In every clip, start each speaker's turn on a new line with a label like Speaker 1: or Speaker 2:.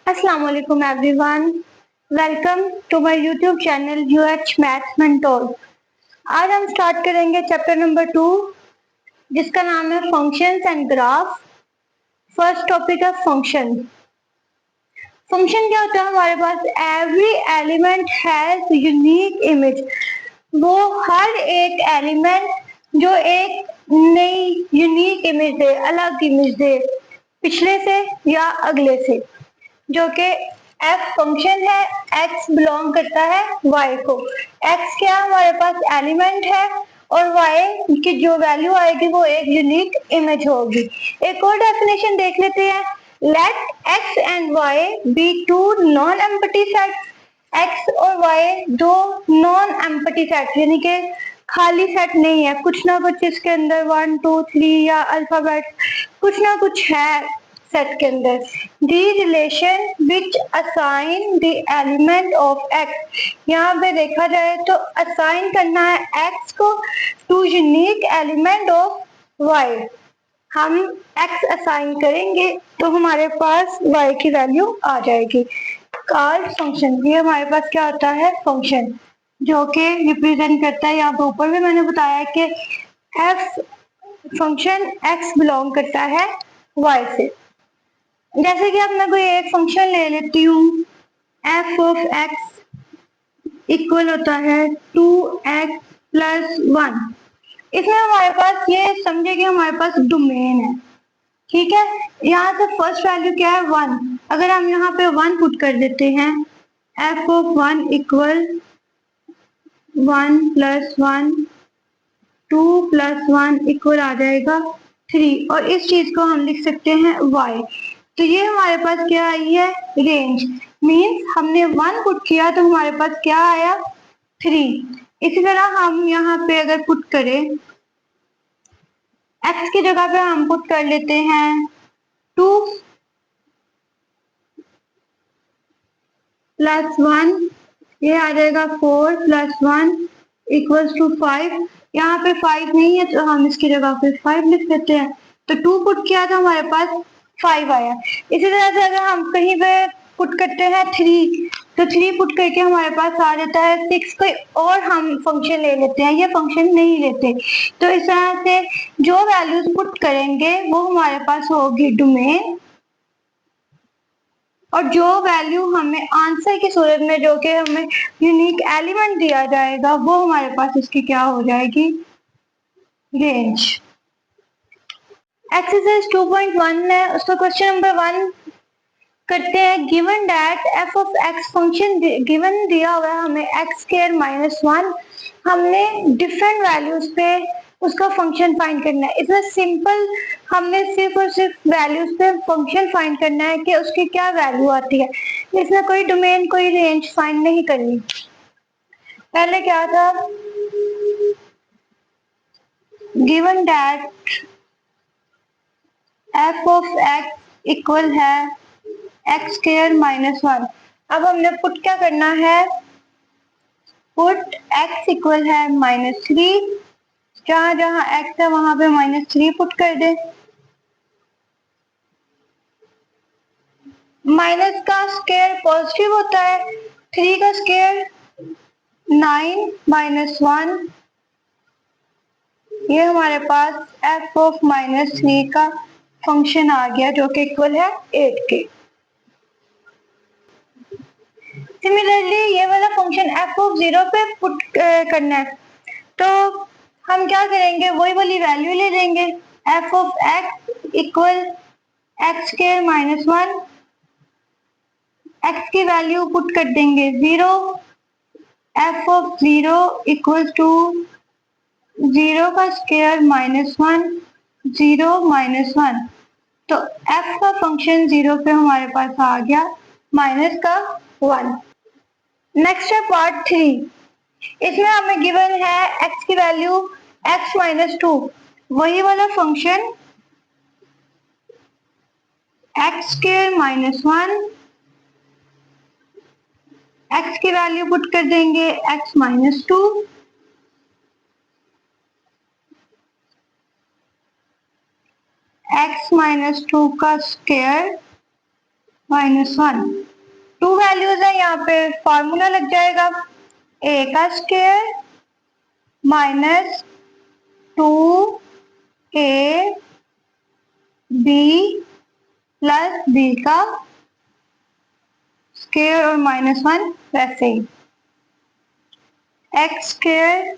Speaker 1: अस्सलाम वालेकुम everyone. Welcome to my YouTube channel uh maths mentor. आज हम स्टार्ट करेंगे चैप्टर नंबर 2 जिसका नाम है functions and graph. First topic है फंक्शन। फंक्शन क्या होता है हमारे पास? Every element has unique image. वो हर एक एलिमेंट जो एक नई यूनिक इमेज दे, अलग इमेज दे, पिछले से या अगले से, जो कि एफ फंक्शन है। एक्स बिलोंग करता है वाई को। एक्स क्या हमारे पास एलिमेंट है और वाई की जो वैल्यू आएगी वो एक यूनिक इमेज होगी। एक और डेफिनेशन देख लेते हैं। Let X and Y be two non empty sets. X और वाई दो नॉन एम्प्टी सेट यानी कि खाली सेट नहीं है, कुछ ना कुछ इसके अंदर 1 2 3 या अल्फाबेट कुछ ना कुछ है सेट के अंदर। The relation which assign the element of x. यहाँ पे देखा जाए तो असाइन करना है एक्स को to unique element of Y. हम x असाइन करेंगे तो हमारे पास y की वैल्यू आ जाएगी। कॉल्ड फंक्शन, ये हमारे पास क्या होता है? फंक्शन, जो कि रिप्रेजेंट करता है, यहाँ पे ऊपर भी मैंने बताया कि f फंक्शन x बिलोंग करता है y से। जैसे कि अब मैं कोई एक फंक्शन ले लेती हूँ, f ऑफ x इक्वल होता है 2x प्लस 1। इसमें हमारे पास ये समझे कि हमारे पास डोमेन है, ठीक है। यहाँ से फर्स्ट वैल्यू क्या है? 1। अगर हम यहाँ पे 1 पुट कर देते हैं, f of 1 equal 1 plus 1, 2 plus 1 equal आ जाएगा 3, और इस चीज को हम लिख सकते हैं y। तो ये हमारे पास क्या आई है? रेंज। मीन्स हमने 1 पुट किया तो हमारे पास क्या आया? 3। इसी तरह हम यहाँ पे अगर पुट करें, x की जगह पे हम पुट कर लेते हैं 2 प्लस 1, ये आ जाएगा 4 प्लस 1 इक्वल्स टू 5। यहाँ पे 5 नहीं है तो हम इसकी जगह पे 5 लिख देते हैं। तो 2 पुट किया तो हमारे पास 5 आया। इसी तरह से अगर हम कहीं पे पुट करते हैं 3, तो 3 पुट करके हमारे पास आ जाता है 6। कोई और हम फंक्शन ले लेते हैं, ये फंक्शन नहीं लेते। तो इस तरह से जो वैल्यूज पुट करेंगे वो हमारे पास होगी डोमेन, और जो वैल्यू हमें आंसर की सूरत में जो कि हमें यूनिक एलिमेंट दिया जाएगा वो हमारे पास इसकी क्या हो जाएगी? रेंज। एक्सरसाइज 2.1 है, उसका क्वेश्चन नंबर 1 करते हैं। Given that F of x function given दिया हुआ है हमें एक्स स्क्वायर माइनस 1। हमने डिफरेंट वैल्यूज पे उसका फंक्शन फाइंड करना है। इतना सिंपल, हमने सिर्फ और सिर्फ वैल्यूज पे फंक्शन फाइंड करना है कि उसकी क्या वैल्यू आती है। इसमें कोई डोमेन कोई रेंज फाइंड नहीं करनी। पहले क्या था? Given that F of x equal है एक्स स्क्वायर माइनस 1। अब हमने पुट क्या करना है? पुट x इक्वल है -3। जहां जहां x है वहां पे -3 पुट कर दे। माइनस का स्क्वायर पॉजिटिव होता है, 3 का स्क्वायर 9 माइनस 1। ये हमारे पास f ऑफ -3 का फंक्शन आ गया जो कि इक्वल है 8 के। सिमिलरली ये वाला फंक्शन f ऑफ 0 पे पुट करना है, तो हम क्या करेंगे? वही वाली वैल्यू ले देंगे। f of x equal x square minus 1। x की वैल्यू पुट कर देंगे 0। f ऑफ 0 इक्वल टू 0 का स्क्वायर -1, 0 -1। तो f का फंक्शन 0 पे हमारे पास आ गया माइनस का 1। नेक्स्ट है पार्ट 3। इसमें हमें गिवन है x की वैल्यू x माइनस 2। वही वाला function x square minus 1, x की वैल्यू पुट कर देंगे x माइनस 2। x माइनस 2 का स्क्वायर -1। टू वैल्यूज है, यहाँ पे फॉर्मूला लग जाएगा ए का square minus 2 B plus B का स्क्वायर और -1 वैसे ही। एक्स स्क्वायर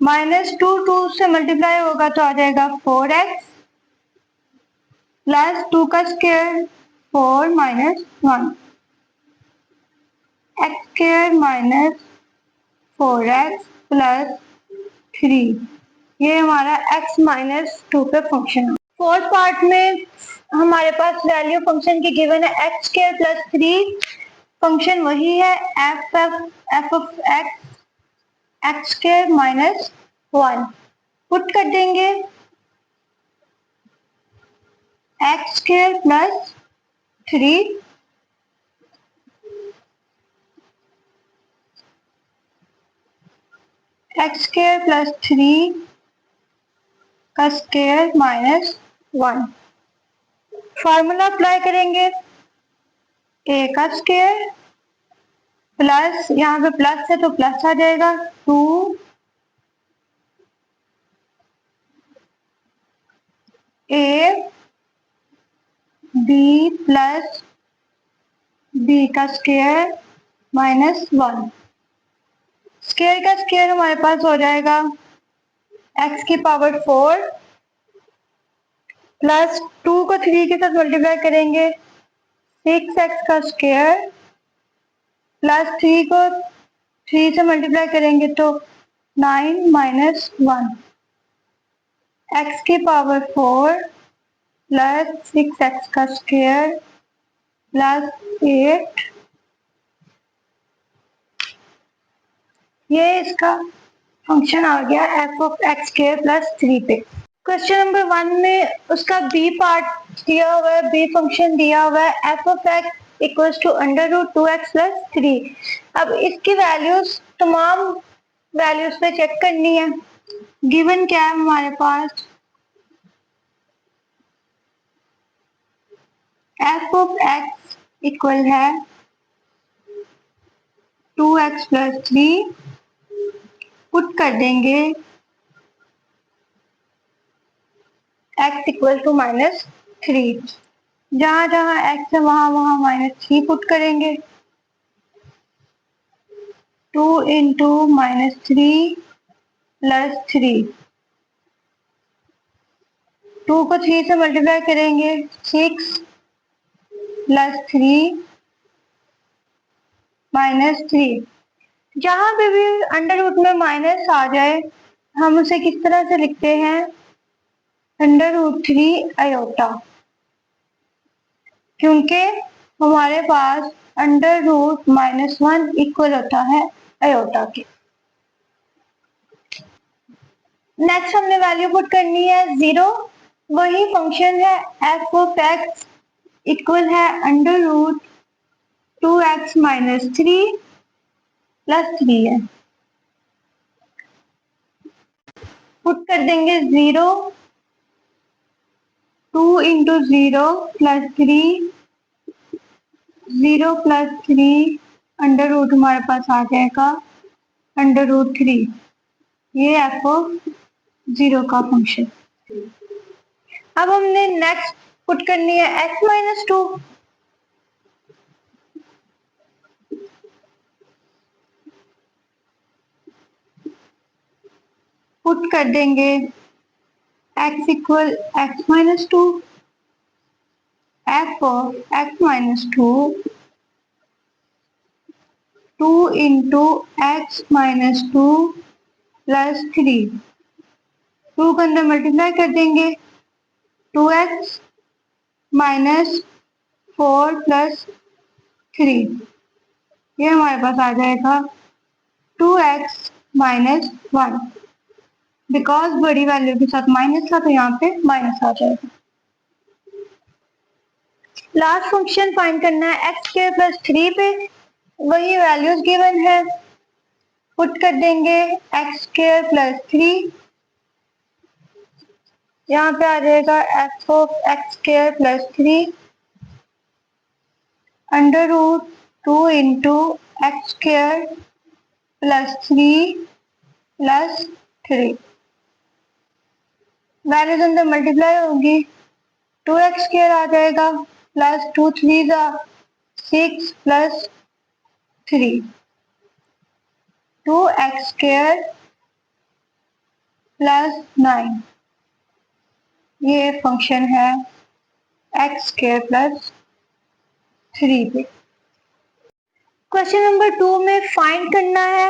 Speaker 1: -2 से मल्टीप्लाई होगा तो आ जाएगा 4x प्लस 2 का square 4 -1 x square -4x plus 3। ये हमारा x-2 पे फंक्शन है। फोर्थ पार्ट में हमारे पास वैल्यू फंक्शन की गिवन है एक्स स्क्वायर प्लस 3। फंक्शन वही है F of X square -1। Put कर देंगे x square plus 3 x square plus 3 का स्क्वायर -1। फॉर्मूला अप्लाई करेंगे ए का स्क्वायर प्लस, यहाँ पे प्लस है तो प्लस आ जाएगा 2 ए बी प्लस बी का स्क्वायर -1। स्क्वायर का स्क्वायर हमारे पास हो जाएगा x की पावर 4 प्लस 2 को 3 के साथ मल्टीप्लाई करेंगे 6x का स्क्वायर प्लस 3 को 3 से मल्टीप्लाई करेंगे तो 9 -1 x की पावर 4 प्लस 6x का स्क्वायर प्लस 8। ये इसका फंक्शन आ गया F of X square plus 3 पे। क्वेश्चन नंबर 1 में उसका बी पार्ट दिया हुआ है, बी फंक्शन दिया हुआ है F of X equals to √2x plus 3। अब इसकी वैल्यूज तमाम वैल्यूज पे चेक करनी है। गिवन क्या है हमारे पास, एफ ऑफ एक्स इक्वल है 2x प्लस 3। पुट कर देंगे x इक्वल टू -3। जहां जहां x है वहां वहां -3 पुट करेंगे। 2 इंटू -3 प्लस 3, 2 को 3 से मल्टीप्लाई करेंगे 6 प्लस 3 -3। जहां पे भी अंडर रूट में माइनस आ जाए हम उसे किस तरह से लिखते हैं, √3 आयोटा, क्योंकि हमारे पास √-1 इक्वल होता है आयोटा के। नेक्स्ट हमने वैल्यू पुट करनी है 0। वही फंक्शन है एफ ऑफ एक्स इक्वल है √2x -3 प्लस 3 है। पुट कर देंगे 0, 2 into 0 plus 3, 0 plus 3 under root हमारे पास आ जाएगा √3। ये एफ ऑफ 0 का फंक्शन। अब हमने नेक्स्ट पुट करनी है x-2। पुट कर देंगे x equal x-2, F of x-2 2 into x-2 plus 3। 2 के अंदर मल्टीप्लाई कर देंगे 2x -4 प्लस 3। ये हमारे पास आ जाएगा 2x -1। बिकॉज बड़ी वैल्यू के साथ माइनस था तो यहाँ पे माइनस आ जाएगा। लास्ट फंक्शन फाइंड करना है एक्स स्क्वायर प्लस 3 पे। वही वैल्यूज गिवन है, पुट कर देंगे एक्स स्क्वायर प्लस 3। यहाँ पे आ जाएगा F of X square plus 3 under root 2 into X square +3 + 3 values अंदर मल्टीप्लाई होगी 2x² आ जाएगा प्लस 2 3 6 + 3 2x² + 9 ये फंक्शन है x² + 3 पे। क्वेश्चन नंबर 2 में फाइंड करना है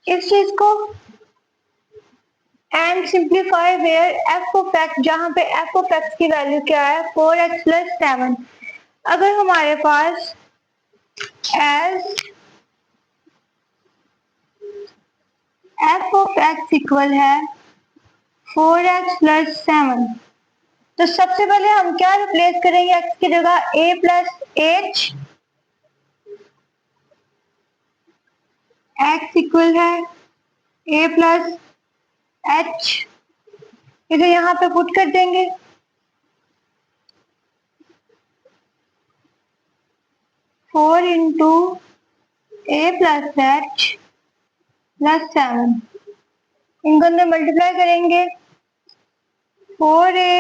Speaker 1: इस चीज को and simplify where f of x, जहाँ पे f ऑफ x की वैल्यू क्या है 4x + 7। अगर हमारे पास as f of x equal है 4x + 7, तो सबसे पहले हम क्या रिप्लेस करेंगे x की जगह a + h, x इक्वल है a + h, इसे यहाँ पे पुट कर देंगे 4 इंटू a + h + 7, इनको अंदर मल्टीप्लाई करेंगे 4a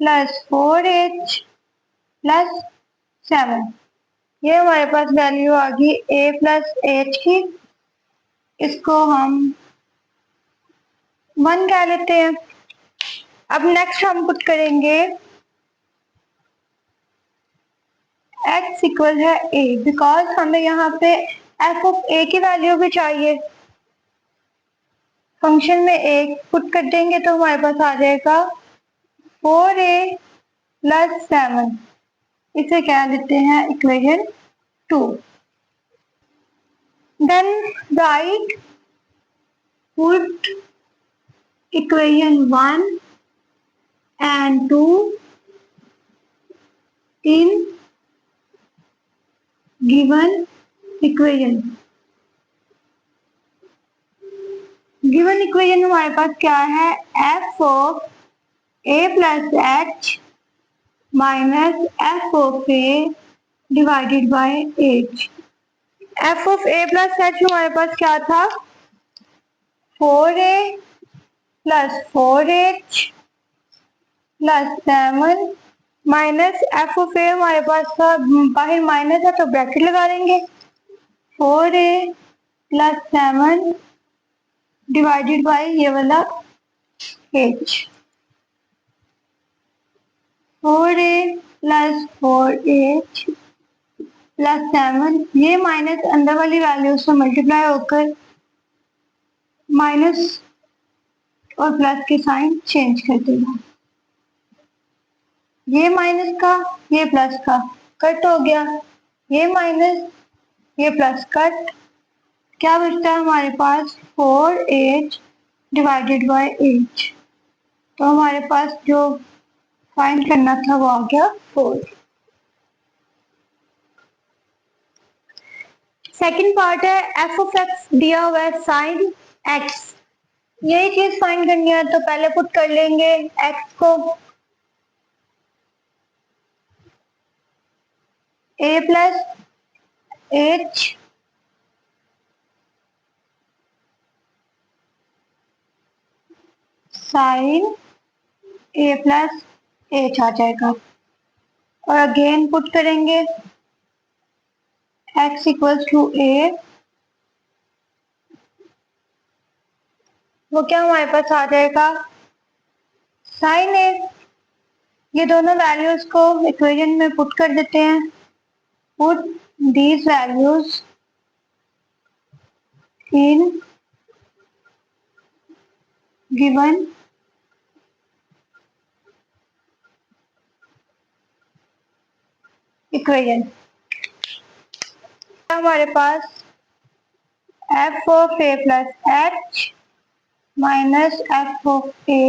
Speaker 1: + 4h + 7, ये हमारे पास वैल्यू आ गई a + h की, इसको हम 1 कह लेते हैं। अब नेक्स्ट हम पुट करेंगे x इक्वल है a, बिकॉज हमें यहाँ पे f ऑफ a की वैल्यू भी चाहिए, फंक्शन में एक पुट कर देंगे तो हमारे पास आ जाएगा 4a + 7, इसे क्या देते हैं equation 2। Then write put equation 1 and 2 in given equation। Given equation हमारे पास क्या है f of a + h minus f of a divided by h। f of a + h हमारे पास क्या था 4a + 4h + 7 minus f of a हमारे पास था, बाहर माइनस है तो ब्रैकेट लगा देंगे 4a + 7 डिवाइडेड बाय ये वाला h, 4a + 4h + 7, ये माइनस अंदर वाली वैल्यू से मल्टीप्लाई होकर माइनस और प्लस के साइन चेंज कर देगा, ये माइनस का ये प्लस का कट हो गया, ये माइनस ये प्लस कट, क्या बचता है हमारे पास 4h डिवाइडेड बाय h, तो हमारे पास जो फाइंड करना था वो आ गया 4। सेकंड पार्ट है f ऑफ x दिया हुआ है sin x, यही चीज फाइंड करनी है तो पहले पुट कर लेंगे x को a + h sin a + h आ जाएगा, और अगेन पुट करेंगे x इक्वल्स टू a, वो क्या हमारे पास आ जाएगा sin a, ये दोनों वैल्यूज को इक्वेशन में पुट कर देते हैं, put these values in given equation. हमारे पास f of a + h minus f of a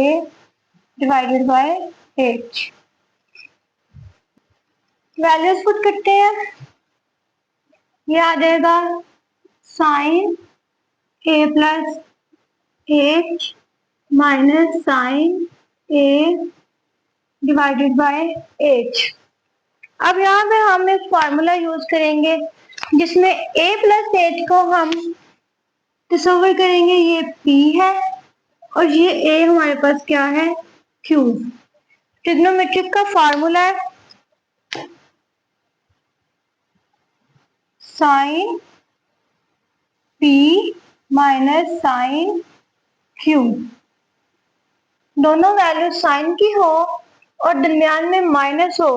Speaker 1: divided by h, values put करते हैं, ये आ जाएगा sine a + h minus sine a divided by h, अब यहाँ पे हम एक फार्मूला यूज करेंगे जिसमें a प्लस एच को हम तस्वर करेंगे ये p है और ये a हमारे पास क्या है, q। ट्रिग्नोमेट्रिक का फार्मूला है sine p minus sine q। दोनों वैल्यू साइन की हो और दरमियान में माइनस हो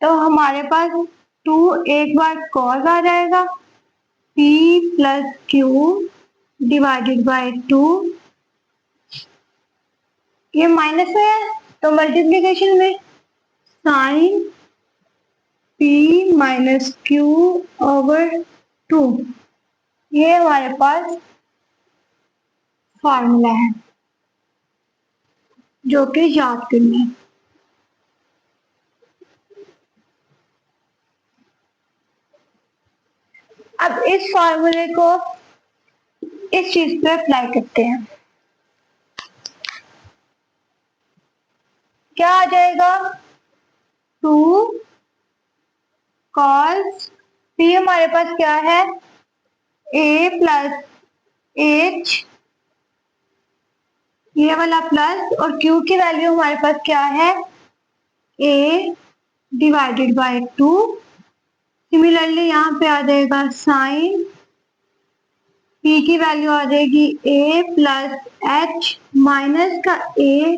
Speaker 1: तो हमारे पास 2 एक बार कॉस आ जाएगा, p plus Q divided by 2। ये माइनस में है तो मल्टीप्लीकेशन में sine p minus Q over 2। ये हमारे पास फार्मूला है जो कि याद करना है। अब इस फार्मूले को इस चीज पे अप्लाई करते हैं। क्या आ जाएगा, 2 कॉस p हमारे पास क्या है, a प्लस एच, ये वाला प्लस, और q की वैल्यू हमारे पास क्या है, a डिवाइडेड बाय 2। सिमिलरली यहाँ पे आ जाएगा साइन p की वैल्यू आ जाएगी a प्लस एच माइनस का a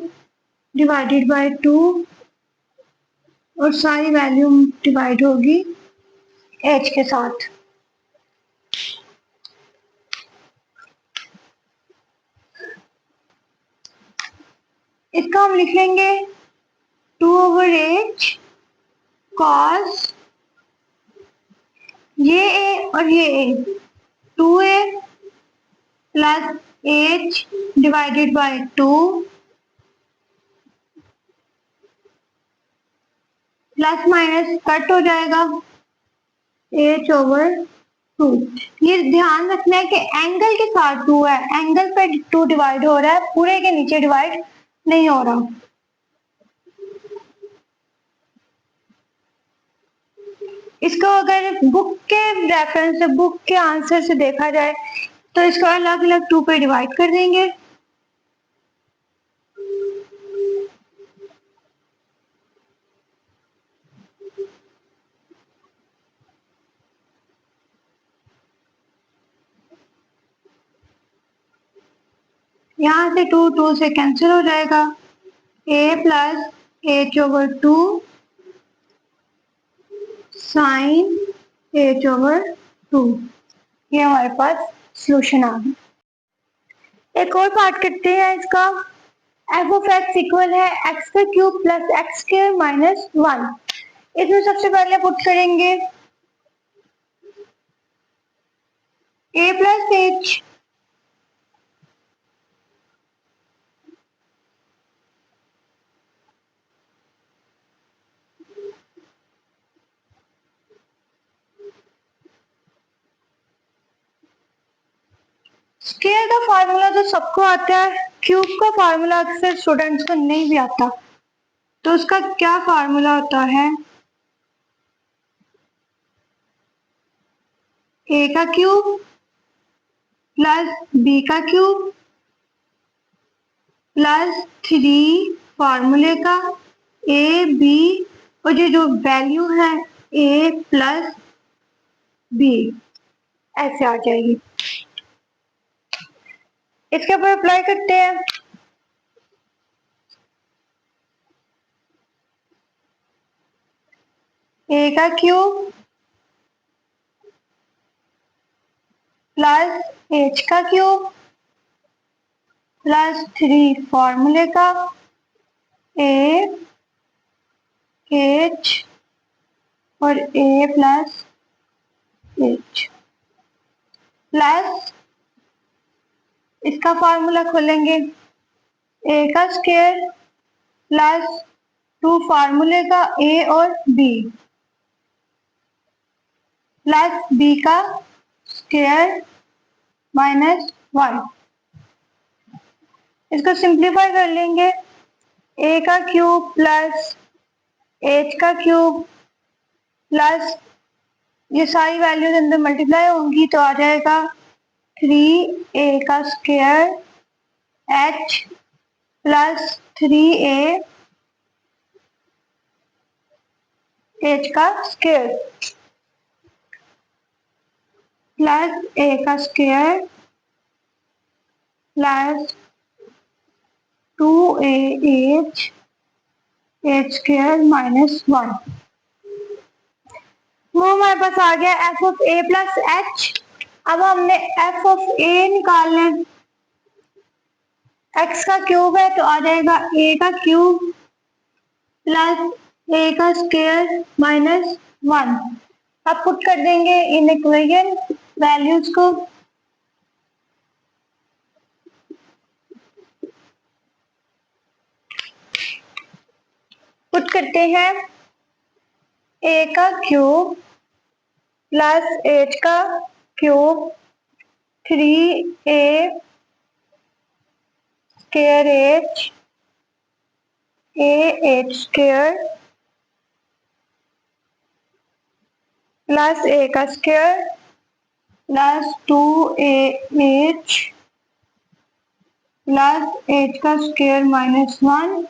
Speaker 1: डिवाइडेड बाय 2 और सारी वैल्यू डिवाइड होगी h के साथ। इसका हम लिख लेंगे 2 ओवर एच कॉस ये a और ये a, 2a plus H divided by 2 plus minus cut हो जाएगा एच ओवर 2। ये ध्यान रखना है कि एंगल के साथ 2 है, एंगल पे 2 डिवाइड हो रहा है, पूरे के नीचे डिवाइड नहीं हो रहा। इसको अगर बुक के रेफरेंस से, बुक के आंसर से देखा जाए तो इसको अलग अलग 2 पे डिवाइड कर देंगे। यहाँ से 2 2 से कैंसिल हो जाएगा, a plus H over 2 sine H over 2। ये हमारे पास सॉल्यूशन आ गया। एक और पार्ट करते हैं इसका। एफ ऑफ एक्स इक्वल है एक्स का cube plus x square minus 1। इसमें सबसे पहले पुट करेंगे a प्लस एच स्क्वायर का फार्मूला तो सबको आता है, क्यूब का फार्मूला अक्सर स्टूडेंट्स को नहीं भी आता, तो उसका क्या फार्मूला होता है, a का क्यूब प्लस b का क्यूब प्लस 3 फार्मूले का a b, और ये जो वैल्यू है a प्लस b ऐसे आ जाएगी। इसके ऊपर अप्लाई करते हैं। a का क्यूब प्लस h का क्यूब प्लस 3 फॉर्मूले का a h और a प्लस h प्लस इसका फार्मूला खोलेंगे a का स्क्वायर प्लस 2 फार्मूले का a और b प्लस b का स्क्वायर माइनस 1। इसको सिंप्लीफाई कर लेंगे, a का क्यूब प्लस h का क्यूब प्लस ये सारी वैल्यूज अंदर मल्टीप्लाई होंगी तो आ जाएगा 3a² h plus 3a h² plus a² plus 2ah h² -1 वो हमारे पास आ गया F of A plus H. अब हमने एफ ऑफ ए निकालना है। एक्स का क्यूब है तो आ जाएगा ए का क्यूब प्लस ए का स्क्वायर -1। अब पुट कर देंगे इन इक्वेशन वैल्यूज को। पुट करते हैं ए का क्यूब प्लस एच का cube 3a² h ah² plus a का square plus 2ah plus h का स्क्वायर -1।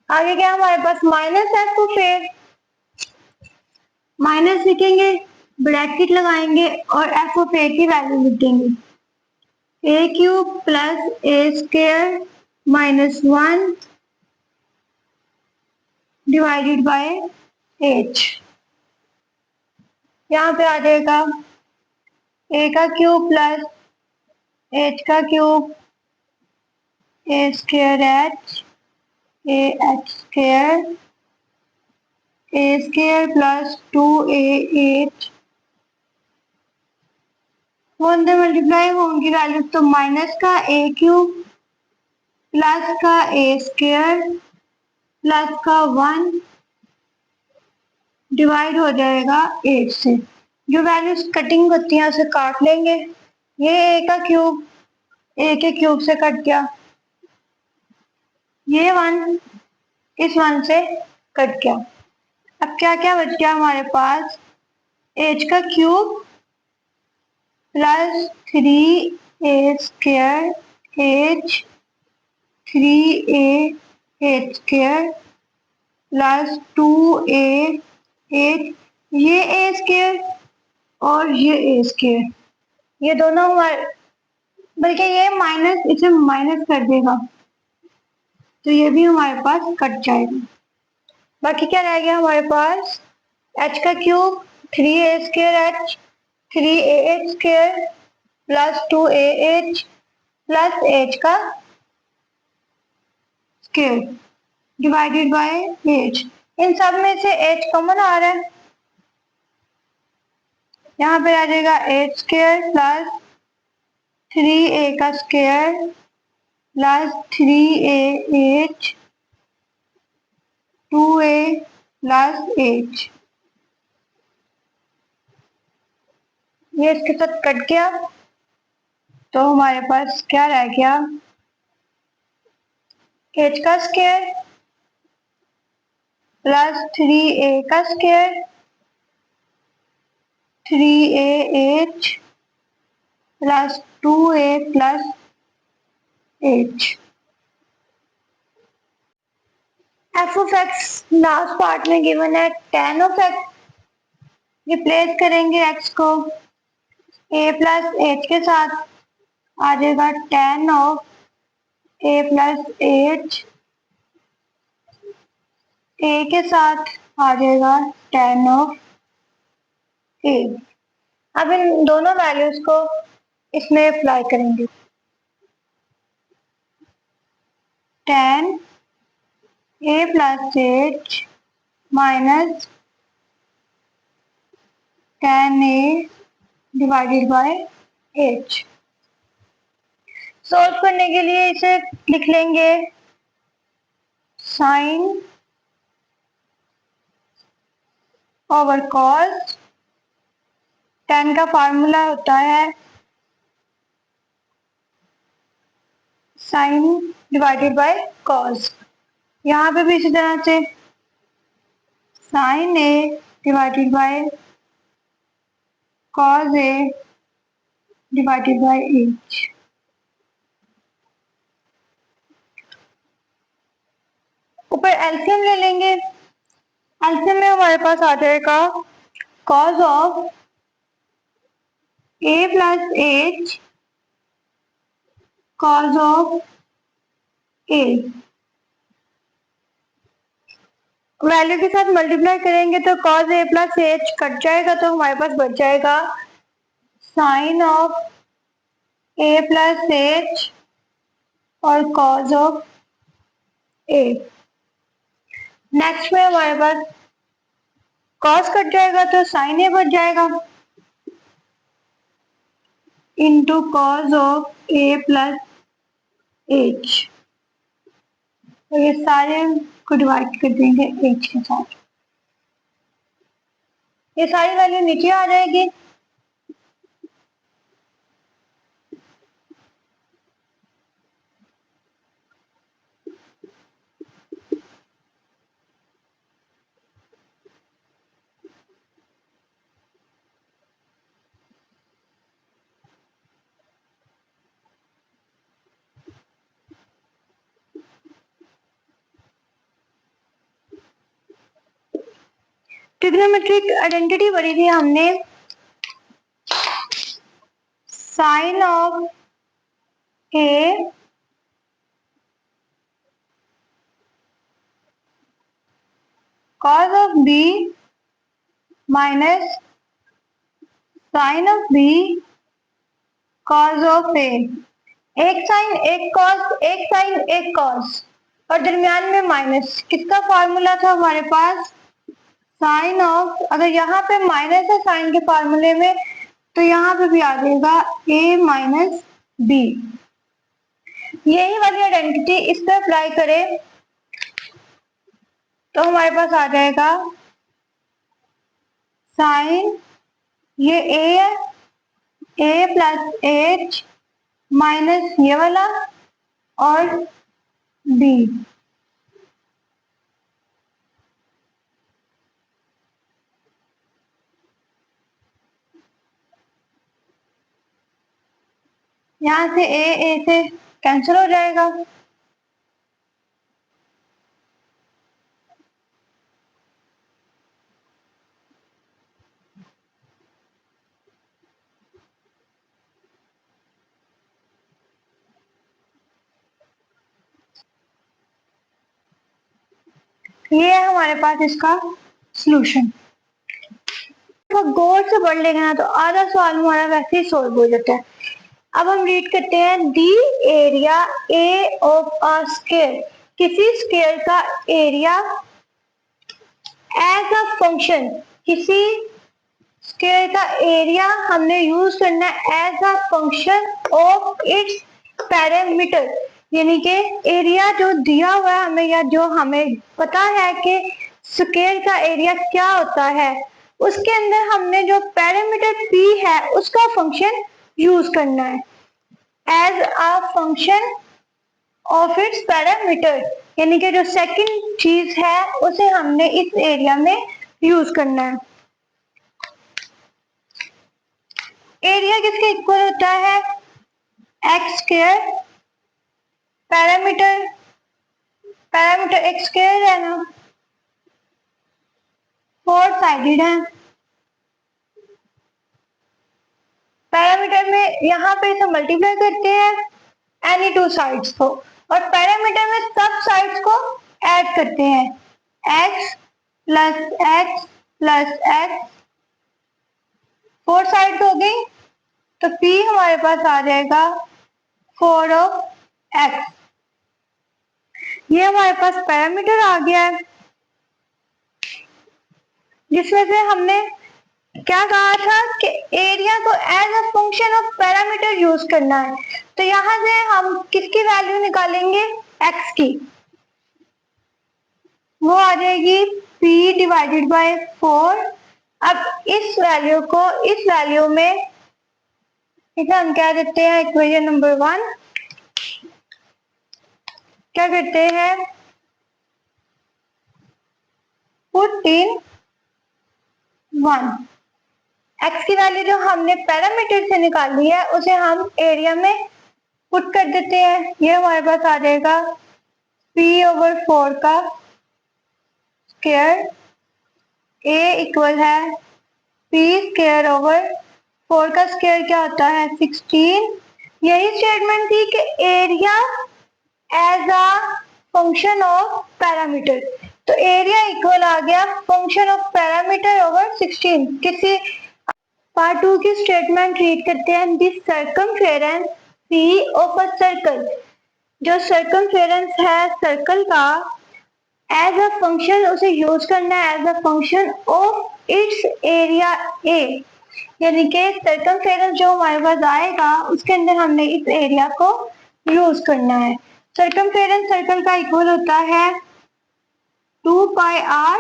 Speaker 1: आगे क्या हमारे पास minus f of a, minus लिखेंगे, ब्रैकेट लगाएंगे और एफ ऑफ ए की वैल्यू लिखेंगे। A cube plus a² -1 divided by h। यहाँ पे आ जाएगा ए का क्यूब प्लस h का cube a² h ah² a² plus 2ah। वो अंदर मल्टीप्लाई होंगी वैल्यू तो माइनस का a क्यूब प्लस का a² प्लस का 1 डिवाइड हो जाएगा 8 से। जो वैल्यूज कटिंग होती हैं उसे काट लेंगे। ये a का क्यूब a के क्यूब से कट गया, ये 1 इस 1 से कट गया। अब क्या क्या बच गया हमारे पास, h का cube plus 3a² h 3ah² plus 2ah, ये a² और ये a², ये दोनों हमारे, बल्कि ये माइनस इसे माइनस कर देगा तो ये भी हमारे पास कट जाएगा। बाकी क्या रह गया हमारे पास, h का cube 3a² h 3ah² plus 2ah plus h का स्क्वायर डिवाइडेड बाय h। इन सब में से h कॉमन आ रहा है, यहाँ पे आ जाएगा h² प्लस 3a का square plus 3ah 2a plus h। ये इसके साथ कट गया तो हमारे पास क्या रह गया, h का स्क्वायर प्लस 3a का square 3ah plus 2a plus h। F of x last part में गिवन है tan ऑफ एक्स, रिप्लेस करेंगे x को a प्लस h के साथ, आ जाएगा tan of a plus h, a के साथ आ जाएगा tan ऑफ a। अब इन दोनों वैल्यूज को इसमें अप्लाई करेंगे, tan a plus h minus tan a divided by h। Solve करने के लिए इसे लिख लेंगे साइन ओवर कॉस। tan का फार्मूला होता है साइन डिवाइडेड बाय कॉस। यहाँ पे भी इसी तरह से sine A divided by cos A divided by H. ऊपर एलसीएम ले लेंगे। एलसीएम में हमारे पास आ जाएगा cos of A plus H cos of A. Value के साथ मल्टीप्लाई करेंगे तो cos A plus H cut जाएगा, तो हमारे पास बच जाएगा sine of A plus H और कॉस ऑफ ए। नेक्स्ट में हमारे पास कॉस कट जाएगा तो साइन ए बच जाएगा into cos of A plus H. तो ये सारे को डिवाइड कर देंगे एच के साथ, ये सारी वैल्यू नीचे आ जाएगी। ट्रिग्नोमेट्रिक आइडेंटिटी पढ़ी थी हमने, sine of a cos of b minus sine of b cos of a. एक साइन एक कॉस, एक साइन एक कॉस और दरमियान में माइनस। किसका फॉर्मूला था हमारे पास? साइन ऑफ, अगर यहाँ पे माइनस है साइन के फॉर्मूले में तो यहाँ पे भी आ जाएगा ए माइनस बी। यही वाली आइडेंटिटी इस पर अप्लाई करें तो हमारे पास आ जाएगा साइन, ये ए है, ए प्लस एच माइनस ये वाला और बी। यहाँ से ए से कैंसिल हो जाएगा। ये है हमारे पास इसका सॉल्यूशन। तो गौर से पढ़ लेंगे ना तो आधा सवाल हमारा वैसे ही सॉल्व हो जाता है। अब हम रीड करते हैं the area A of a square, किसी स्क्वायर का एरिया एज अ फंक्शन, किसी स्क्वायर का एरिया हमने यूज करना है as a function of its parameter, यानी कि एरिया जो दिया हुआ है हमें या जो हमें पता है कि स्क्वायर का एरिया क्या होता है, उसके अंदर हमने जो पैरामीटर p है उसका फंक्शन यूज करना है as a function of its parameter, यानी कि जो सेकंड चीज है उसे हमने इस एरिया में यूज करना है। एरिया किसके इक्वल होता है? X square, parameter, parameter x square है ना, फोर साइडेड है। पैरामीटर में यहाँ पे इसे मल्टीप्लाई करते हैं एनी टू साइड्स को, और पैरामीटर में सब साइड्स को ऐड करते हैं, x plus x plus x, four sides हो गई तो p हमारे पास आ जाएगा 4 ऑफ एक्स। ये हमारे पास पैरामीटर आ गया है जिसमें से हमने क्या कहा था कि एरिया को as a function of parameter use करना है। तो यहां से हम किसकी वैल्यू निकालेंगे? एक्स की। वो आ जाएगी p डिवाइडेड बाय 4। अब इस वैल्यू को इस वैल्यू में इसे हम क्या देते हैं, इक्वेशन नंबर 1 क्या करते हैं, पुट 17 1। x की वैल्यू जो हमने पैरामीटर से निकाली है उसे हम एरिया में पुट कर देते हैं। ये हमारे पास आ जाएगा p/4 का स्क्वायर, a इक्वल है p²/4 का स्क्वायर क्या होता है 16। यही स्टेटमेंट थी कि area as a function of parameter, तो एरिया इक्वल आ गया फंक्शन ऑफ पैरामीटर ओवर 16। किसी पार्ट 2 की स्टेटमेंट रीड करते हैं। This circumference C of a circle, जो सर्कमफेरेंस है सर्कल का एज अ फंक्शन उसे यूज करना है as a function of its area A, यानी कि सर्कमफेरेंस जो हमारे पास आएगा उसके अंदर हमने इस एरिया को यूज करना है। सर्कमफेरेंस सर्कल का इक्वल होता है 2πr,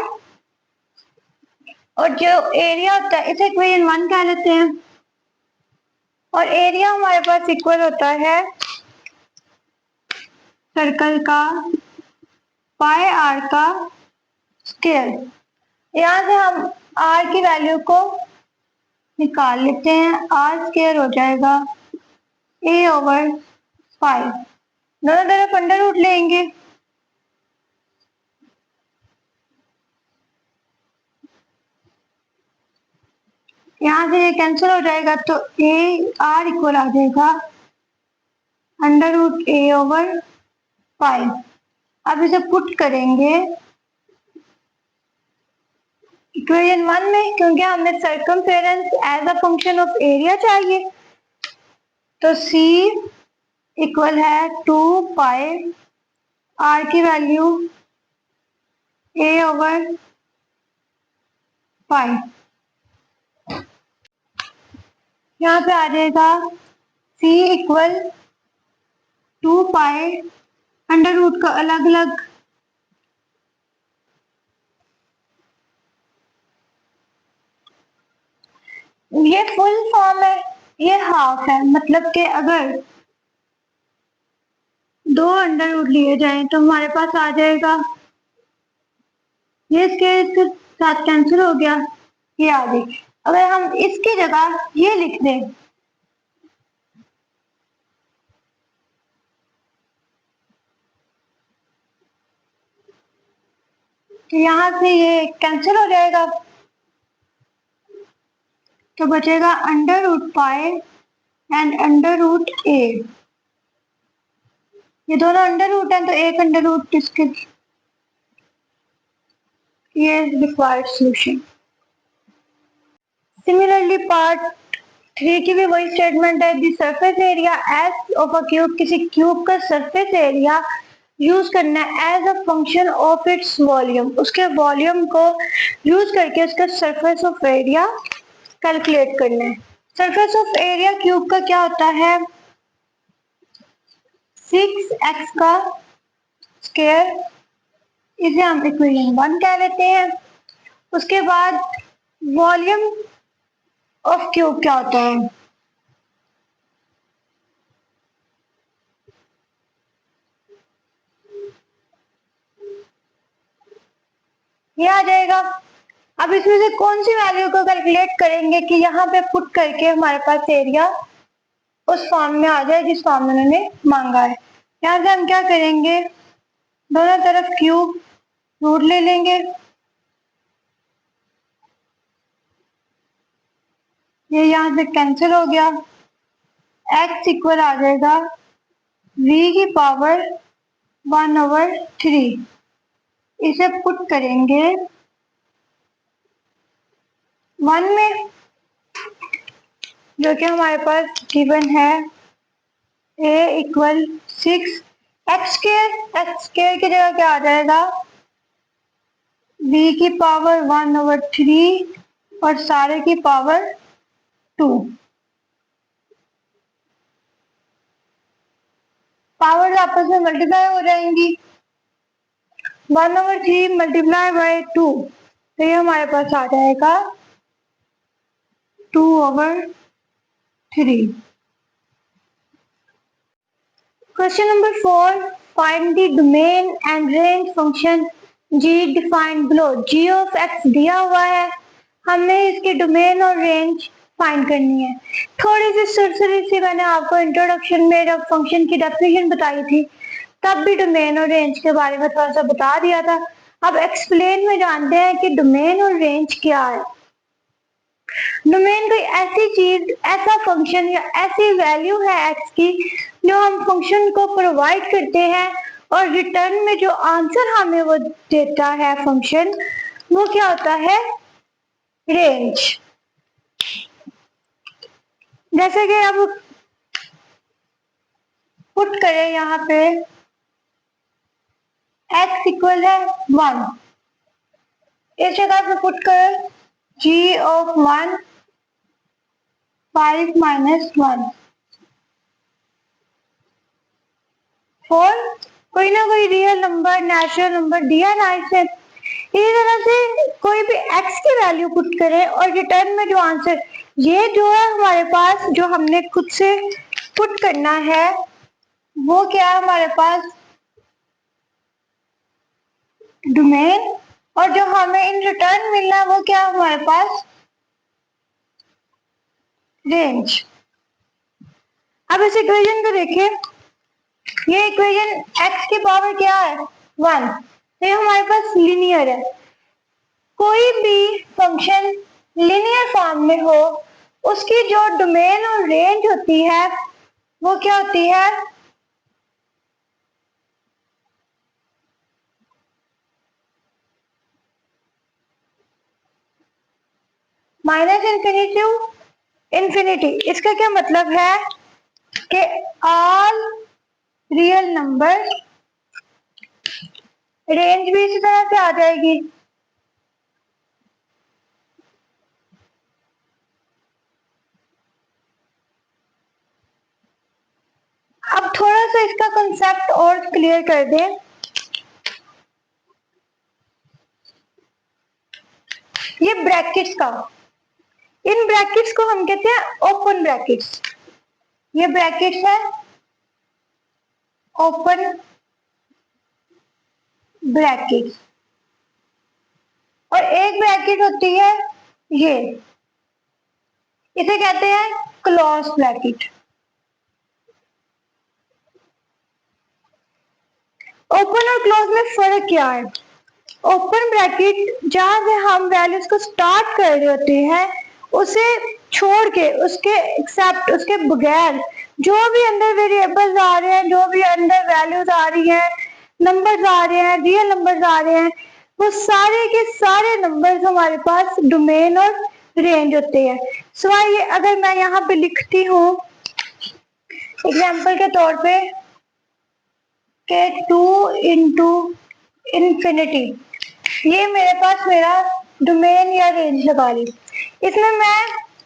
Speaker 1: और जो एरिया होता है इसे इक्वेशन 1 कह लेते हैं, और एरिया हमारे पास इक्वल होता है सर्कल का πr का स्क्वायर। यहाँ से हम r की वैल्यू को निकाल लेते हैं, आर स्क्वायर हो जाएगा a/5। दोनों तरफ अंडर रूट लेंगे, यहाँ से ये कैंसिल हो जाएगा तो ए आर इक्वल आ जाएगा √a/5। अब इसे पुट करेंगे इक्वेशन 1 में, क्योंकि हमें circumference as a function of area चाहिए, तो c इक्वल है 2π, r की वैल्यू a/5। यहाँ पे आ जाएगा c इक्वल 2π, अंडर रूट का अलग अलग ये फुल फॉर्म है, ये हाफ है, मतलब कि अगर दो अंडर रूट लिए जाएं तो हमारे पास आ जाएगा, ये इसके साथ कैंसिल हो गया, ये आ गई। अगर हम इसकी जगह ये लिख दें तो यहाँ से ये कैंसिल हो जाएगा, तो बचेगा √π एंड √a। ये दोनों अंडर रूट है तो एक अंडर रूट इसके, ये रिक्वायर्ड सॉल्यूशन। सिमिलरली पार्ट 3 की भी वही स्टेटमेंट है। The surface area as of a cube, किसी क्यूब का सरफेस एरिया यूज करना है as a function of its volume, उसके वॉल्यूम को यूज करके उसका सरफेस ऑफ एरिया कैलकुलेट करना है। सरफेस ऑफ एरिया क्यूब का क्या होता है 6x का स्क्वायर, इसे हम इक्वेशन 1 कह लेते हैं। उसके बाद वॉल्यूम ऑफ क्यूब क्या होता है ये आ जाएगा। अब इसमें से कौन सी वैल्यू को कैलकुलेट करेंगे कि यहाँ पे पुट करके हमारे पास एरिया उस फॉर्म में आ जाए जिस फॉर्म में उन्होंने मांगा है। यहाँ से हम क्या करेंगे, दोनों तरफ क्यूब रूट ले लेंगे, ये यहाँ से कैंसिल हो गया, x इक्वल आ जाएगा v की पावर 1/3। इसे पुट करेंगे 1 में, जो कि हमारे पास गिवन है a इक्वल 6, x स्क्वायर की जगह क्या आ जाएगा v की पावर 1/3 और सारे की पावर 2। पावर आपस में मल्टीप्लाई हो जाएंगी, 1/3 मल्टीप्लाई बाय 2, तो ये हमारे पास आ जाएगा 2/3। Question number 4, find the domain and range function G defined below, G of X दिया हुआ है, हमें इसकी डोमेन और रेंज फाइंड करनी है। थोड़ी सी सरसरी सी मैंने आपको इंट्रोडक्शन में जब फंक्शन की डेफिनेशन बताई थी तब भी डोमेन और रेंज के बारे में थोड़ा सा बता दिया था। अब एक्सप्लेन में जानते हैं कि डोमेन और रेंज क्या है। डोमेन कोई ऐसी चीज, ऐसा फंक्शन या ऐसी वैल्यू है एक्स की जो हम फंक्शन को प्रोवाइड करते हैं और रिटर्न में जो आंसर हमें वो देता है फंक्शन, वो क्या होता है, रेंज। जैसे कि अब पुट करें यहाँ पे x इक्वल है 1, इस जगह पे पुट करें g ऑफ 1 5 माइनस 1 4, कोई ना कोई रियल नंबर, नेचुरल नंबर दिया ना इसे। इसी तरह से कोई भी x की वैल्यू पुट करें और रिटर्न में जो आंसर, ये जो है हमारे पास जो हमने खुद से पुट करना है वो क्या है हमारे पास, डोमेन, और जो हमें इन रिटर्न मिलना है वो क्या है हमारे पास, रेंज। अब इस इक्वेशन को देखिए, ये इक्वेशन x की पावर क्या है 1, तो ये हमारे पास लीनियर है। कोई भी फंक्शन लीनियर फॉर्म में हो उसकी जो डोमेन और रेंज होती है वो क्या होती है, माइनस इंफिनिटी टू इंफिनिटी। इसका क्या मतलब है कि ऑल रियल नंबर, रेंज भी इसी तरह से आ जाएगी। अब थोड़ा सा इसका कंसेप्ट और क्लियर कर दें। ये ब्रैकेट्स का, इन ब्रैकेट्स को हम कहते हैं ओपन ब्रैकेट्स। ये ब्रैकेट्स है ओपन ब्रैकेट्स, और एक ब्रैकेट होती है ये, इसे कहते हैं क्लोज ब्रैकेट। ओपन और क्लोज में फर्क क्या है? ओपन ब्रैकेट जहां से हम वैल्यूज को स्टार्ट कर रहे होते हैं उसे छोड़ के, उसके एक्सेप्ट, उसके बगैर जो भी अंदर वेरिएबल्स आ रहे हैं, जो भी अंदर वैल्यूज आ रही हैं, नंबर्स आ रहे हैं, रियल नंबर्स आ रहे हैं, वो सारे के सारे नंबर्स हमारे पास डोमेन और रेंज होते हैं। सो ये अगर मैं यहाँ पे लिखती हूँ एग्जाम्पल के तौर पे के 2 इंटू इंफिनिटी, ये मेरे पास मेरा डोमेन या रेंज लगा ली। इसमें मैं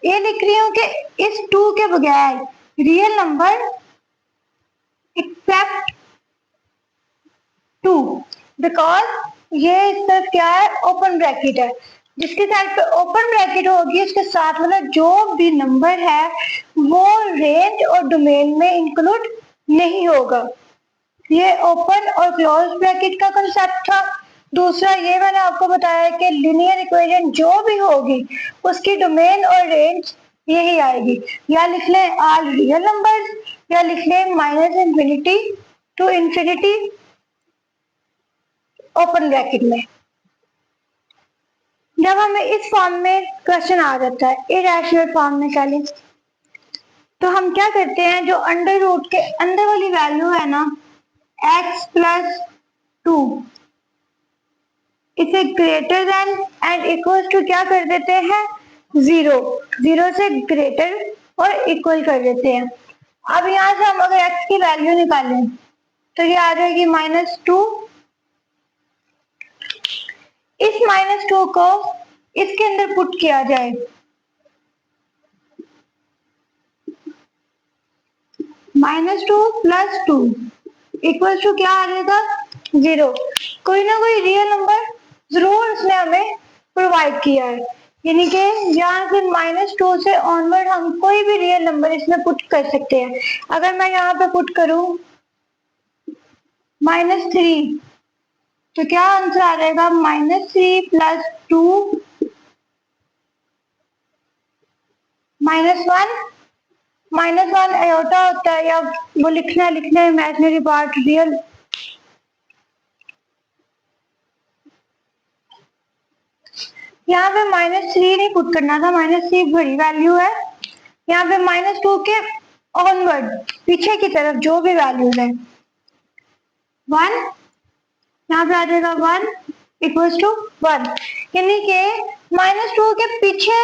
Speaker 1: ये लिख रही हूँ कि इस 2 के बगैर रियल नंबर एक्सेप्ट 2, बिकॉज ये इस तरफ क्या है, ओपन ब्रैकेट है। जिसके साइड पे ओपन ब्रैकेट होगी उसके साथ मतलब जो भी नंबर है वो रेंज और डोमेन में इंक्लूड नहीं होगा। ये ओपन और क्लोज ब्रैकेट का कंसेप्ट था। दूसरा ये मैंने आपको बताया कि लिनियर इक्वेशन जो भी होगी उसकी डोमेन और रेंज यही आएगी। या लिख लें ऑल रियल नंबर्स, या लिख लें minus infinity to infinity open bracket में। जब हमें इस फॉर्म में क्वेश्चन आ जाता है, इरेशनल फॉर्म में कह लें, तो हम क्या करते हैं, जो अंडर रूट के अंदर वाली वैल्यू है ना x प्लस 2, इसे greater than and equal to क्या कर देते हैं, 0, 0 से ग्रेटर और इक्वल कर देते हैं। अब यहाँ से हम अगर x की वैल्यू निकालें तो ये आ जाएगी -2। इस -2 को इसके अंदर पुट किया जाए, -2 प्लस 2 इक्वल टू क्या आ जाएगा, 0। कोई ना कोई रियल नंबर जरूर उसने हमें प्रोवाइड किया है, यानी कि यहाँ से -2 से ऑनवर्ड हम कोई भी रियल नंबर इसमें पुट कर सकते हैं। अगर मैं यहाँ पे पुट करूं -3, तो क्या आंसर आ जाएगा -3 + 2 -1। -1 आयोटा होता है, या वो लिखना इमेजिनरी पार्ट रियल। यहाँ पे -3 नहीं पुट करना था, -3 बड़ी वैल्यू है। यहाँ पे -2 के ऑनवर्ड पीछे की तरफ जो भी वैल्यूज है 1, यहाँ पे आ जाएगा 1 = 1, यानी कि -2 के पीछे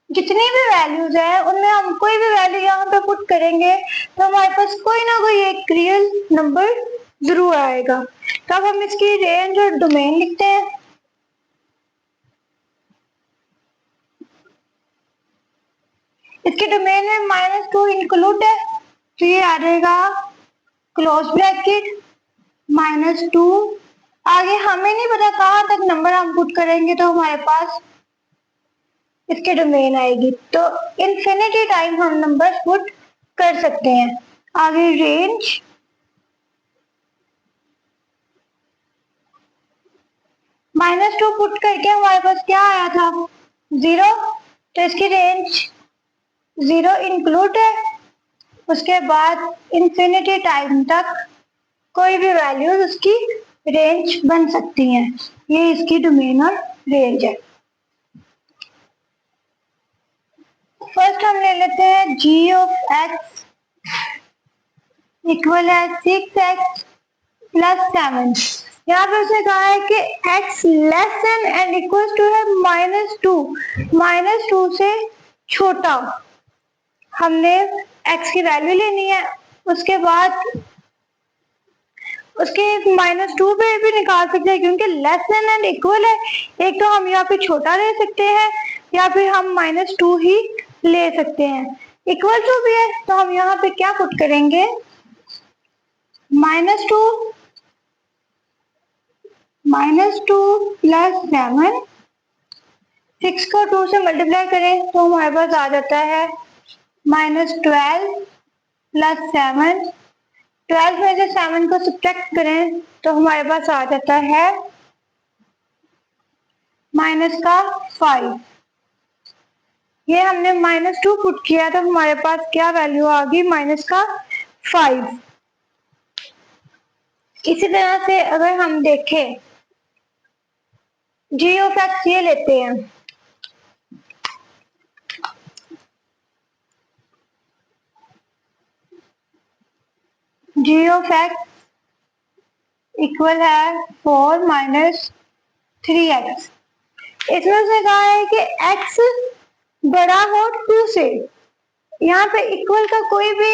Speaker 1: जितनी भी वैल्यूज है उनमें हम कोई भी वैल्यू यहाँ पे पुट करेंगे तो हमारे पास कोई ना कोई एक रियल नंबर जरूर आएगा। तो अब हम इसकी रेंज और डोमेन लिखते हैं। इसके डोमेन में -2 इंक्लूड है, तो ये आ जाएगा क्लोज ब्रैकेट -2। आगे हमें नहीं पता कहाँ तक नंबर हम पुट करेंगे तो हमारे पास इसके डोमेन आएगी, तो इन्फिनिटी टाइम हम नंबर पुट कर सकते हैं। आगे रेंज -2 पुट करके हमारे पास क्या आया था 0, तो इसकी रेंज 0 इंक्लूड है। उसके बाद इन्फिनिटी टाइम तक कोई भी वैल्यूज उसकी रेंज बन सकती हैं। ये इसकी डोमेन और रेंज है। फर्स्ट हम ले लेते हैं g(x) इक्वल है 6x + 7। यहाँ पे उसने कहा है कि x less than and equal to है -2 से छोटा। हमने x की वैल्यू लेनी है, उसके बाद उसके -2 पे भी निकाल सकते हैं क्योंकि लेस देन एंड इक्वल है। एक तो हम यहाँ पे छोटा ले सकते हैं या फिर हम -2 ही ले सकते हैं। इक्वल टू भी है तो हम यहाँ पे क्या पुट करेंगे -2 + 7। 6 को 2 से मल्टीप्लाई करें तो हमारे पास आ जाता है -12 + 7। 12 में से 7 को सब्ट्रैक्ट करें तो हमारे पास आ जाता है -5। ये हमने -2 पुट किया तो हमारे पास क्या वैल्यू आ गई -5। इसी तरह से अगर हम देखें g(x) ये लेते हैं, g(x) इक्वल है 4 - 3x। इसमें उसने कहा है कि x बड़ा हो 2 से। यहाँ पे इक्वल का कोई भी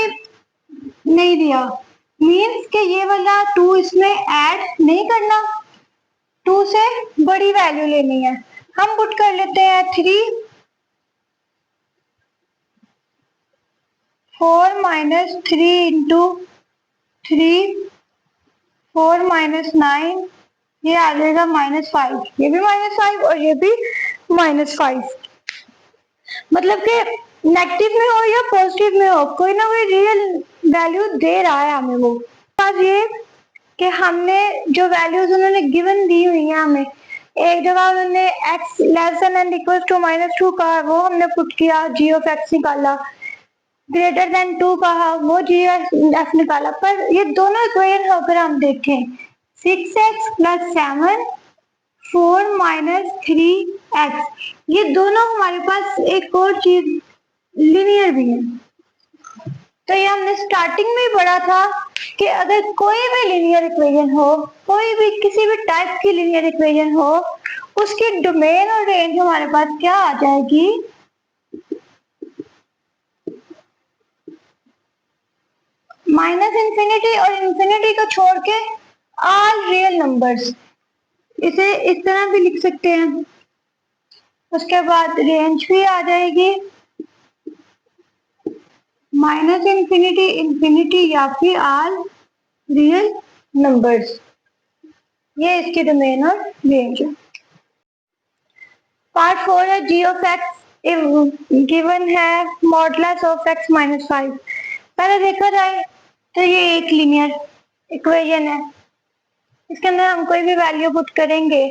Speaker 1: नहीं दिया, मीन्स कि ये वाला 2 इसमें ऐड नहीं करना, 2 से बड़ी वैल्यू लेनी है। हम पुट कर लेते हैं 3। 4 - 3 × 3 4 - 9, ये आ जाएगा -5। ये भी -5 और ये भी -5। मतलब कि नेगेटिव में हो या पॉजिटिव में हो कोई ना कोई रियल वैल्यू दे रहा है हमें। वो ये कि हमने जो वैल्यूज उन्होंने गिवन दी हुई है हमें, एक जगह उन्होंने x less than and equal to -2 कहा, वो हमने पुट किया g(x) निकाला। ग्रेटर देन 2 कहा, वो g(f) निकाला। पर ये दोनों इक्वेशन अगर हम देखें 6x + 7 4 - 3x, ये दोनों हमारे पास एक और चीज लिनियर भी है। तो ये हमने स्टार्टिंग में ही पढ़ा था कि अगर कोई भी लिनियर इक्वेशन हो, कोई भी किसी भी टाइप की लिनियर इक्वेशन हो, उसकी डोमेन और रेंज हमारे पास क्या आ जाएगी -∞ और इन्फिनिटी को छोड़ के ऑल रियल नंबर्स। इसे इस तरह भी लिख सकते हैं। उसके बाद रेंज भी आ जाएगी -∞, इन्फिनिटी या फिर ऑल रियल नंबर्स। ये इसकी डोमेन और रेंज है। पार्ट 4 है g(x) गिवन है मॉडुलस ऑफ x - 5। पहले देखा जाए तो ये एक लीनियर इक्वेशन है। इसके अंदर हम कोई भी वैल्यू पुट करेंगे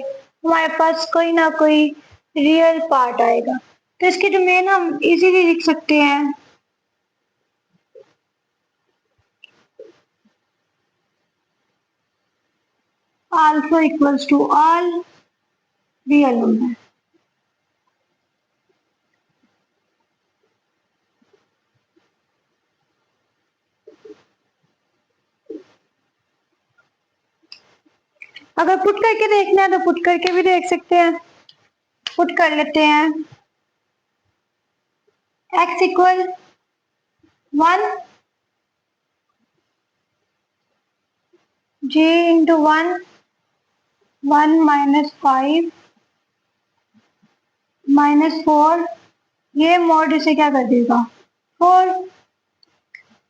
Speaker 1: हमारे पास कोई ना कोई रियल पार्ट आएगा। तो इसकी डोमेन हम इजीली लिख सकते हैं alpha equals to all real number. अगर पुट करके देखना है तो पुट करके भी देख सकते हैं। पुट कर लेते हैं x equal 1 g into 1 1 minus 5 minus 4 ये मोड इसे क्या कर देगा 4।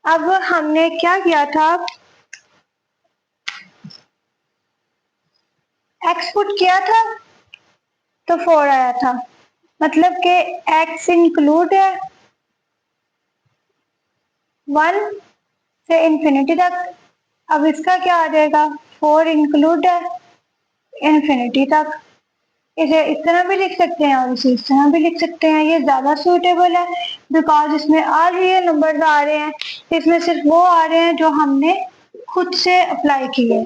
Speaker 1: अब हमने क्या किया था x पुट किया था तो 4 आया था, मतलब कि x इंक्लूड है 1 से इंफिनिटी तक। अब इसका क्या आ जाएगा 4 इंक्लूड है इंफिनिटी तक। इसे इस तरह भी लिख सकते हैं और इसे इस तरह भी लिख सकते हैं। ये ज्यादा सूटेबल है बिकॉज इसमें ऑल रियल नंबर्स आ रहे हैं, इसमें सिर्फ वो आ रहे हैं जो हमने खुद से अप्लाई किए।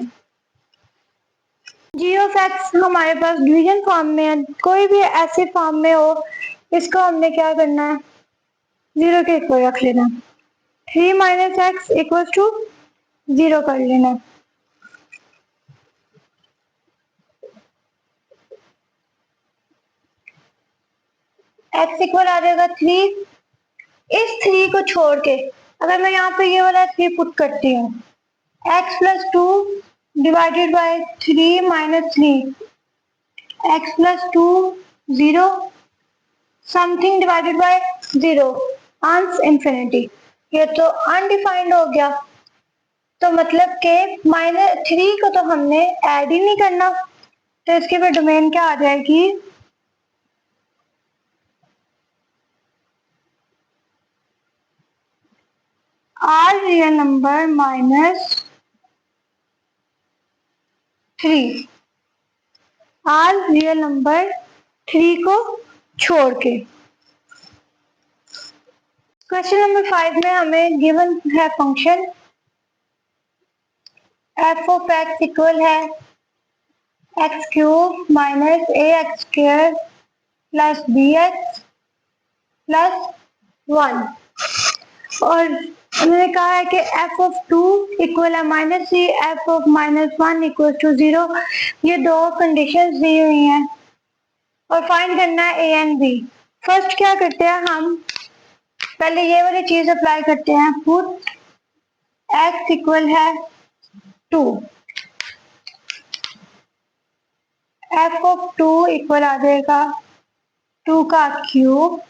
Speaker 1: जी ऑफ एक्स हमारे पास डिवीजन फॉर्म में है, कोई भी ऐसे फॉर्म में हो इसको हमने क्या करना है 0 के इक्वल रख लेना। 3 माइनस एक्स इक्वल टू 0 कर लेना। एक्स इक्वल आ जाएगा 3। इस 3 को छोड़ के अगर मैं यहाँ पे ये वाला 3 पुट करती हूँ x plus 2 divided by 3 minus 3 x plus 2 0 something divided by 0 आंस इंफिनिटी। ये तो अनडिफाइंड हो गया, तो मतलब के माइनस 3 को तो हमने ऐड ही नहीं करना, तो इसकी फिर डोमेन क्या आ जाएगी R real number minus 3 R real number 3 को छोड़ के। क्वेश्चन नंबर 5 में हमें गिवन है function f of x equal है x cube minus a x square plus b x plus 1। और उन्होंने कहा है कि एफ ऑफ 2 इक्वल है minus 3 f of minus 1 equal to 0। ये दो कंडीशंस दी हुई हैं और फाइंड करना है ए एंड बी। फर्स्ट क्या करते हैं हम पहले ये वाली चीज अप्लाई करते हैं पुट x इक्वल है 2 एफ ऑफ 2 इक्वल आ जाएगा 2 का क्यूब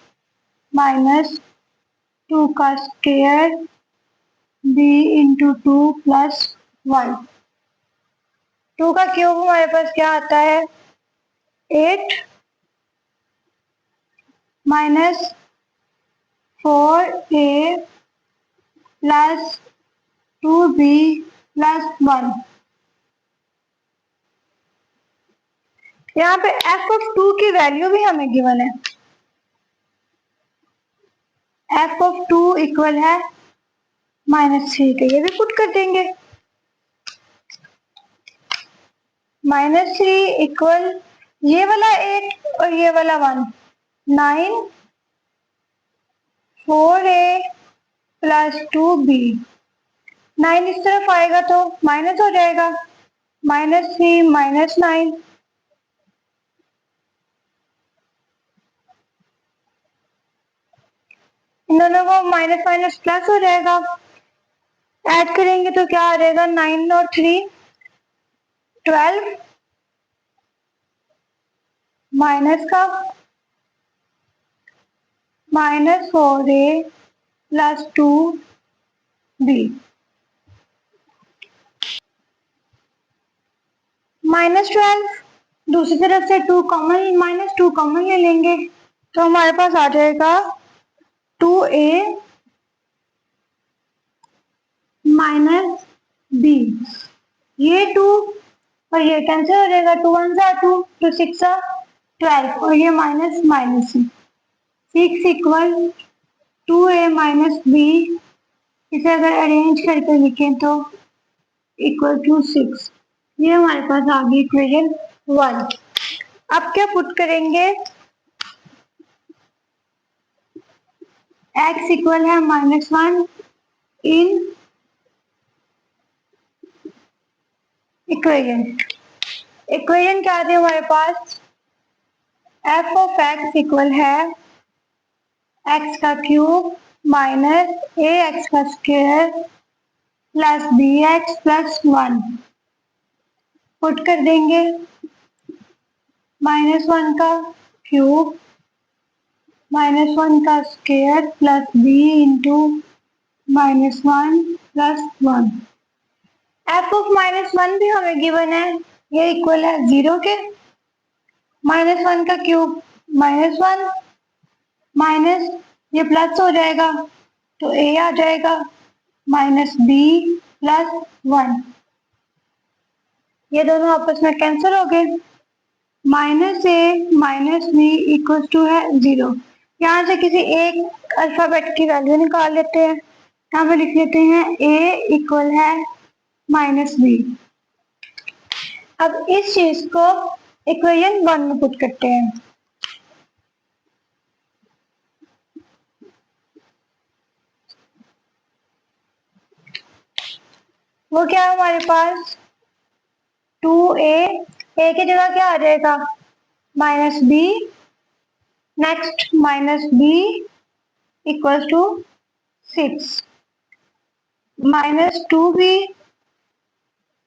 Speaker 1: माइनस 2 का स्क्वायर b इंटू 2 प्लस 1। 2 का क्यूब हमारे पास क्या आता है 8 minus 4a plus 2b plus 1। यहाँ पे एफ ऑफ 2 की वैल्यू भी हमें गिवन है, एफ ऑफ 2 इक्वल है -3 के, ये भी पुट कर देंगे -3 इक्वल ये वाला 8 और ये वाला 1 9 4a प्लस 2b। 9 इस तरफ आएगा तो माइनस हो जाएगा -3 -9। इन दोनों को माइनस माइनस प्लस हो जाएगा, ऐड करेंगे तो क्या आ जाएगा 9 और 3 12 माइनस का -4a प्लस 2b -12। दूसरी तरफ से 2 कॉमन -2 कॉमन ले लेंगे तो हमारे पास आ जाएगा 2a माइनस b। ये 2 और ये कैंसिल हो जाएगा, 2 1 जा 2, 2 6 जा 12 और ये माइनस माइनस है। 6 इक्वल 2a माइनस बी, इसे अगर अरेंज करके लिखें तो इक्वल टू 6। ये हमारे पास आ गई इक्वेशन 1। अब क्या पुट करेंगे, x इक्वल है -1 इन इक्वेशन। इक्वेशन क्या थी हमारे पास, f ऑफ x इक्वल है x का क्यूब माइनस ए एक्स का square plus b x plus 1। Put कर देंगे, -1 का क्यूब -1 का square plus b into -1 plus 1। F of -1 भी हमें गिवन है, ये इक्वल है 0 के। -1 का क्यूब -1 माइनस ये प्लस हो जाएगा तो ए आ जाएगा माइनस बी प्लस 1। ये दोनों आपस में कैंसिल हो गए, minus a minus b equal to है 0। यहाँ से किसी एक अल्फाबेट की वैल्यू निकाल लेते हैं, यहाँ पे लिख लेते हैं ए इक्वल है -b। अब इस चीज को इक्वेशन 1 में पुट करते हैं। वो क्या है हमारे पास, 2a, ए की जगह क्या आ जाएगा -b, next -b equal to 6, -2b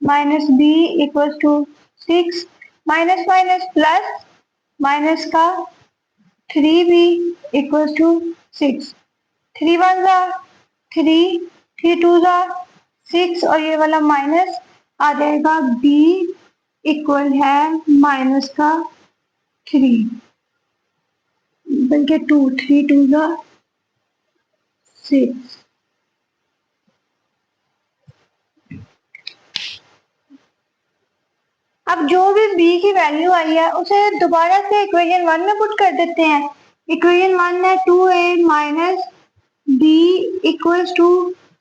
Speaker 1: -b equal to 6, minus minus plus minus का 3b इक्वल टू 6। 3 1 जा 3, 3 2 जा 6 और ये वाला माइनस आ जाएगा b इक्वल है माइनस का 3, बल्कि 2, 3 2 जा 6। अब जो भी b की वैल्यू आई है उसे दोबारा से इक्वेशन 1 में पुट कर देते हैं। इक्वेशन 1 है 2a minus b equals to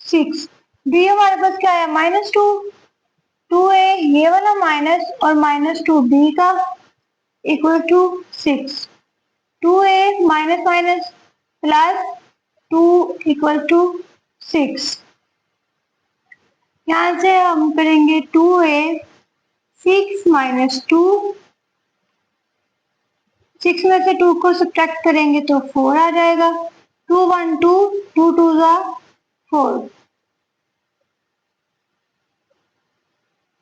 Speaker 1: 6। b हमारे पास क्या है -2, 2a ये वाला माइनस और -2b का equal to 6। 2a minus minus plus 2 equal to 6। यहाँ से हम करेंगे 2a 6 माइनस 2, 6 में से 2 को सब्ट्रैक्ट करेंगे तो 4 आ जाएगा। 2 1 2, 2 2 जा 4।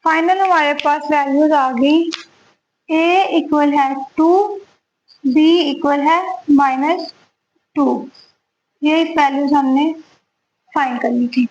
Speaker 1: फाइनल हमारे पास वैल्यूज आ गई, a इक्वल है 2, b इक्वल है -2। ये वैल्यूज हमने फाइंड करनी थी।